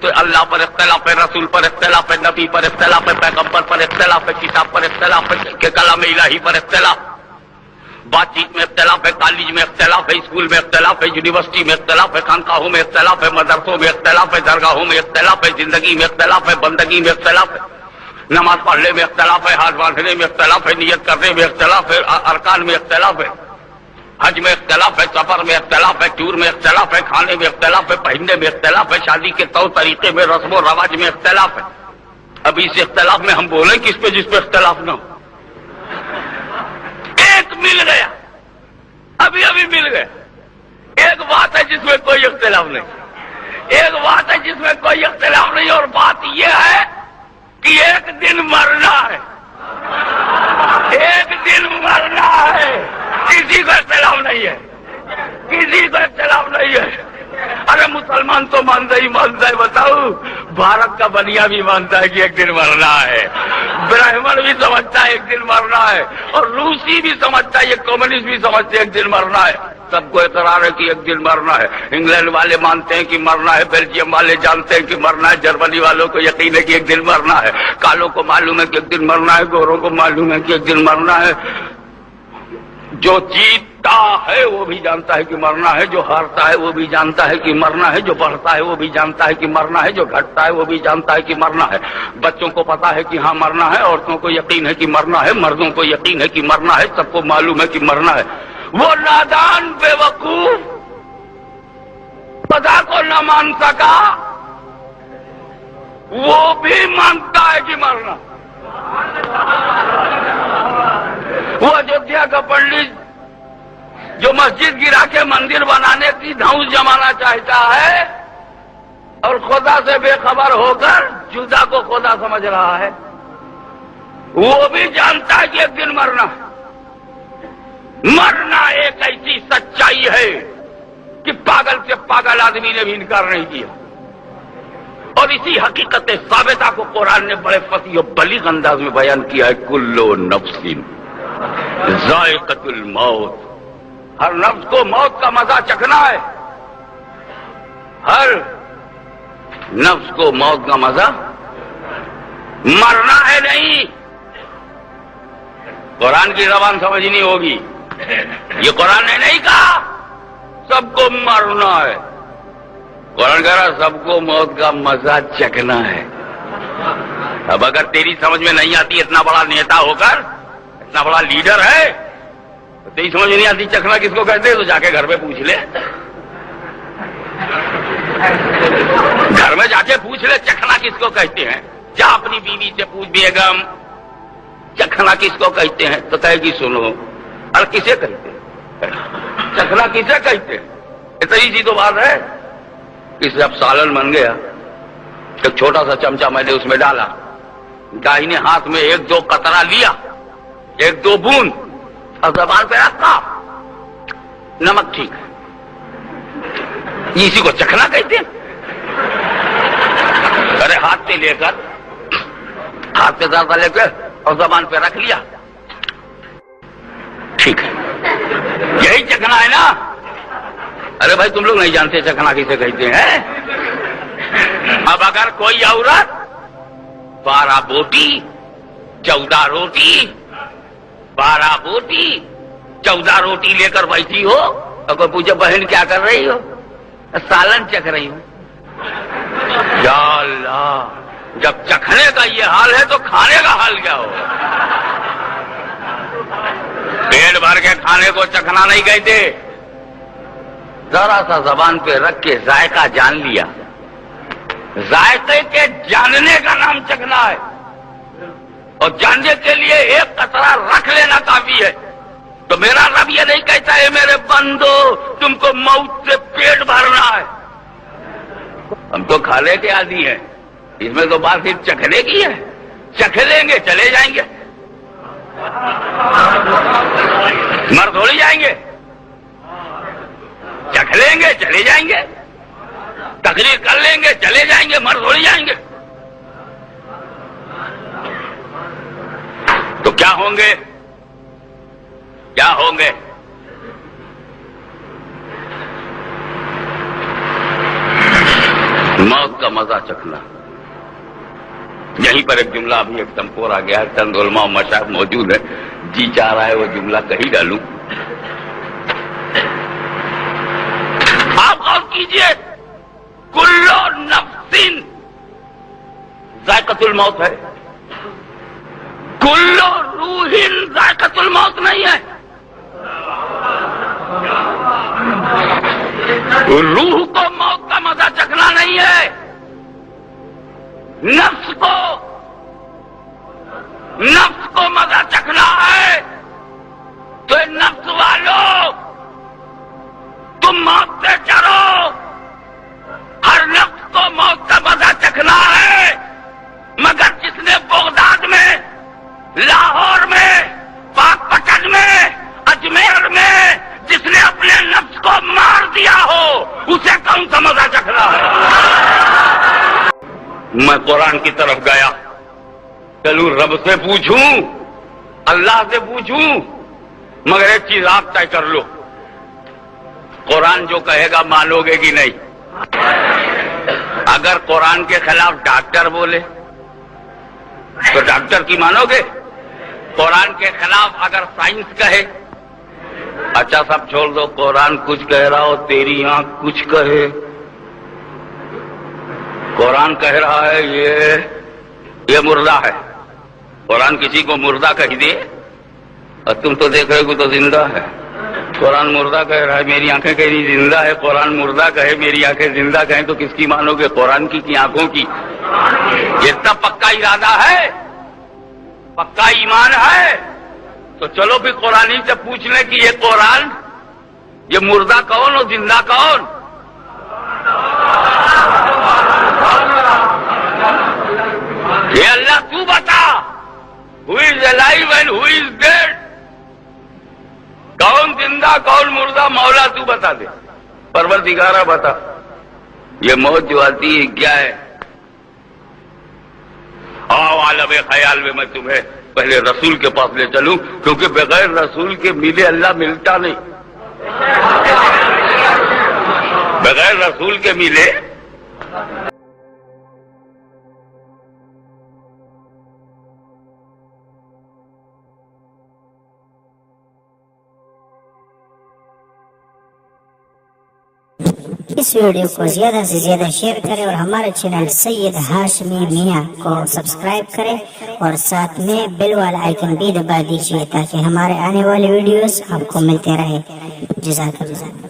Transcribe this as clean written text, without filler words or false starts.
تو اللہ پر اختلاف ہے، رسول پر اختلاف ہے، نبی پر اختلاف ہے، پیغمبر پر اختلاف ہے، کتاب پر اختلاف ہے، کہ کلام الہی پر اختلاف، بات چیت میں اختلاف ہے، کالج میں اختلاف ہے، اسکول میں اختلاف ہے، یونیورسٹی میں اختلاف ہے، خانقاہوں میں اختلاف ہے، مدرسوں میں اختلاف ہے، درگاہوں میں اختلاف ہے، زندگی میں اختلاف ہے، بندگی میں اختلاف ہے، نماز پڑھنے میں اختلاف ہے، ہاتھ باندھنے میں اختلاف ہے، نیت کرنے میں اختلاف ہے، ارکان میں اختلاف ہے، حج میں اختلاف ہے، سفر میں اختلاف ہے، ٹور میں اختلاف ہے، کھانے میں اختلاف ہے، پہننے میں اختلاف ہے، شادی کے طور طریقے میں، رسم و رواج میں اختلاف ہے۔ اب اس اختلاف میں ہم بولیں کس پہ جس پہ اختلاف نہ ہو؟ ایک مل گیا، ابھی مل گیا، ایک بات ہے جس میں کوئی اختلاف نہیں، ایک بات ہے جس میں کوئی اختلاف نہیں، اور بات یہ ہے کہ ایک دن مرنا ہے، ایک دن مرنا ہے، کسی کو اختلاف نہیں ہے، کسی کو اختلاف نہیں ہے۔ ارے مسلمان تو مانتا ہی مانتا ہے، بتاؤ بھارت کا بنیا بھی مانتا ہے کہ ایک دن مرنا ہے، برہمن بھی سمجھتا ہے ایک دن مرنا ہے، اور روسی بھی سمجھتا ہے، یہ کمیونسٹ بھی سمجھتے ہیں ایک دن مرنا ہے، سب کو اقرار ہے کہ ایک دن مرنا ہے۔ انگلینڈ والے مانتے ہیں کہ مرنا ہے، بیلجیم والے جانتے ہیں کہ مرنا ہے، جرمنی والوں کو یقین ہے کہ ایک دن مرنا ہے، کالوں کو معلوم ہے کہ ایک دن مرنا ہے، گوروں کو معلوم ہے کہ ایک دن مرنا ہے۔ جو جیتتا ہے وہ بھی جانتا ہے کہ مرنا ہے، جو ہارتا ہے وہ بھی جانتا ہے کہ مرنا ہے، جو بڑھتا ہے وہ بھی جانتا ہے کہ مرنا ہے، جو گھٹتا ہے وہ بھی جانتا ہے کہ مرنا ہے۔ بچوں کو پتا ہے کہ ہاں مرنا ہے، عورتوں کو یقین ہے کہ مرنا ہے، مردوں کو یقین ہے کہ مرنا ہے، سب کو معلوم ہے کہ مرنا ہے۔ وہ نادان بے وقوف خدا کو نہ مان سکا، وہ بھی مانتا ہے کہ مرنا۔ وہ ایودھیا کا پنڈت جو مسجد گرا کے مندر بنانے کی دھوس جمانا چاہتا ہے اور خدا سے بے خبر ہو کر جدا کو خدا سمجھ رہا ہے، وہ بھی جانتا ہے کہ ایک دن مرنا ہے۔ مرنا ایک ایسی سچائی ہے کہ پاگل سے پاگل آدمی نے بھی انکار نہیں کیا، اور اسی حقیقت ثابتہ کو قرآن نے بڑے فصیح و بلیغ انداز میں بیان کیا ہے۔ کلو نفس ذائقۃ الموت، ہر نفس کو موت کا مزہ چکھنا ہے، ہر نفس کو موت کا مزہ، مرنا ہے نہیں۔ قرآن کی زبان سمجھنی ہوگی، یہ قرآن نے نہیں کہا سب کو مرنا ہے، قرآن کہہ رہا سب کو موت کا مزہ چکھنا ہے۔ اب اگر تیری سمجھ میں نہیں آتی، اتنا بڑا نیتا ہو کر، اتنا بڑا لیڈر ہے، تو تیری سمجھ نہیں آتی چکھنا کس کو کہتے ہیں، تو جا کے گھر میں پوچھ لے، گھر میں جا کے پوچھ لے چکھنا کس کو کہتے ہیں، جا اپنی بیوی سے پوچھ، بیگم چکھنا کس کو کہتے ہیں، تو کہے گی سنو، اور کسے کہتے ہیں چکھنا، کسے کہتے ہیں؟ اتنی سی تو بات ہے کہ جب سالن بن گیا، ایک چھوٹا سا چمچہ میں نے اس میں ڈالا، داہنے ہاتھ میں ایک دو قطرہ لیا، ایک دو بوند، اور زبان پہ رکھا، نمک ٹھیک ہے، اسی کو چکھنا کہتے ہیں؟ ارے ہاتھ پہ لے کر، ہاتھ پہ زیادہ لے کر اور زبان پہ رکھ لیا، ٹھیک ہے، یہی چکھنا ہے نا؟ ارے بھائی تم لوگ نہیں جانتے چکھنا کسے کہتے ہیں؟ اب اگر کوئی عورت 12 بوٹی 14 روٹی 12 بوٹی 14 روٹی لے کر بیٹھی ہو، اور کوئی پوچھے بہن کیا کر رہی ہو، سالن چکھ رہی ہوں، یا اللہ، جب چکھنے کا یہ حال ہے تو کھانے کا حال کیا ہو؟ پیٹ بھر کے کھانے کو چکھنا نہیں کہتے، ذرا سا زبان پہ رکھ کے ذائقہ جان لیا، ذائقے کے جاننے کا نام چکھنا ہے، اور جاننے کے لیے ایک قطرہ رکھ لینا کافی ہے۔ تو میرا رب یہ نہیں کہتا ہے میرے بندو تم کو موت سے پیٹ بھرنا ہے، ہم تو کھانے کے عادی ہیں، اس میں تو بات صرف چکھنے کی ہے، چکھ لیں گے چلے جائیں گے، مر تھوڑی جائیں گے، چکھ لیں گے چلے جائیں گے، تقریر کر لیں گے چلے جائیں گے، مر تھوڑی جائیں گے۔ تو کیا ہوں گے، کیا ہوں گے؟ موت کا مزہ چکھنا. یہیں پر ایک جملہ ابھی ایک تمپور آ گیا ہے, چند علماء و مشائخ موجود ہے, جی چاہ رہا ہے وہ جملہ کہیں ڈالوں. آپ غور کیجئے, کلو نفس ذائقۃ الموت ہے, کلو روح ذائقۃ الموت نہیں ہے. روح کو موت کا مزہ چکھنا نہیں ہے, نفس کو مزہ چکھنا ہے. تو نفس والو تم موت سے ڈرو, ہر نفس کو موت کا مزہ چکھنا ہے. مگر جس نے بغداد میں, لاہور میں, پاک پٹن میں, اجمیر میں جس نے اپنے نفس کو مار دیا ہو, اسے کون سا مزہ چکھنا ہے؟ میں قرآن کی طرف گیا, چلوں رب سے پوچھوں, اللہ سے پوچھوں, مگر ایک چیز آپ طے کر لو, قرآن جو کہے گا مانو گے کہ نہیں؟ اگر قرآن کے خلاف ڈاکٹر بولے تو ڈاکٹر کی مانو گے؟ قرآن کے خلاف اگر سائنس کہے, اچھا سب چھوڑ دو, قرآن کچھ کہہ رہا ہو, تیری آنکھ کچھ کہے, قرآن کہہ رہا ہے یہ مردہ ہے, قرآن کسی کو مردہ کہہ دے اور تم تو دیکھ رہے ہو تو زندہ ہے. قرآن مردہ کہہ رہا ہے, میری آنکھیں کہہ رہی زندہ ہے. قرآن مردہ کہے, میری آنکھیں زندہ کہیں, تو کس کی مانو گے, قرآن کی آنکھوں کی؟ یہ اتنا پکا ارادہ ہے, پکا ایمان ہے, تو چلو پھر قرآن ہی سے پوچھ لیں کہ یہ قرآن, یہ مردہ کون اور زندہ کون؟ یہ اللہ تو بتا, who is alive and who is dead, کون زندہ کون مردہ, مولا تو بتا دے, پروردگارہ بتا. یہ موت جو آتی ہے کیا ہے؟ عالم خیال میں میں تمہیں پہلے رسول کے پاس لے چلوں, کیونکہ بغیر رسول کے ملے اللہ ملتا نہیں, بغیر رسول کے ملے. اس ویڈیو کو زیادہ سے زیادہ شیئر کریں اور ہمارے چینل سید ہاشمی میاں کو سبسکرائب کریں اور ساتھ میں بیل والا آئیکن بھی دبا دیجیے تاکہ ہمارے آنے والے ویڈیوز آپ کو ملتے رہے. جزاک اللہ.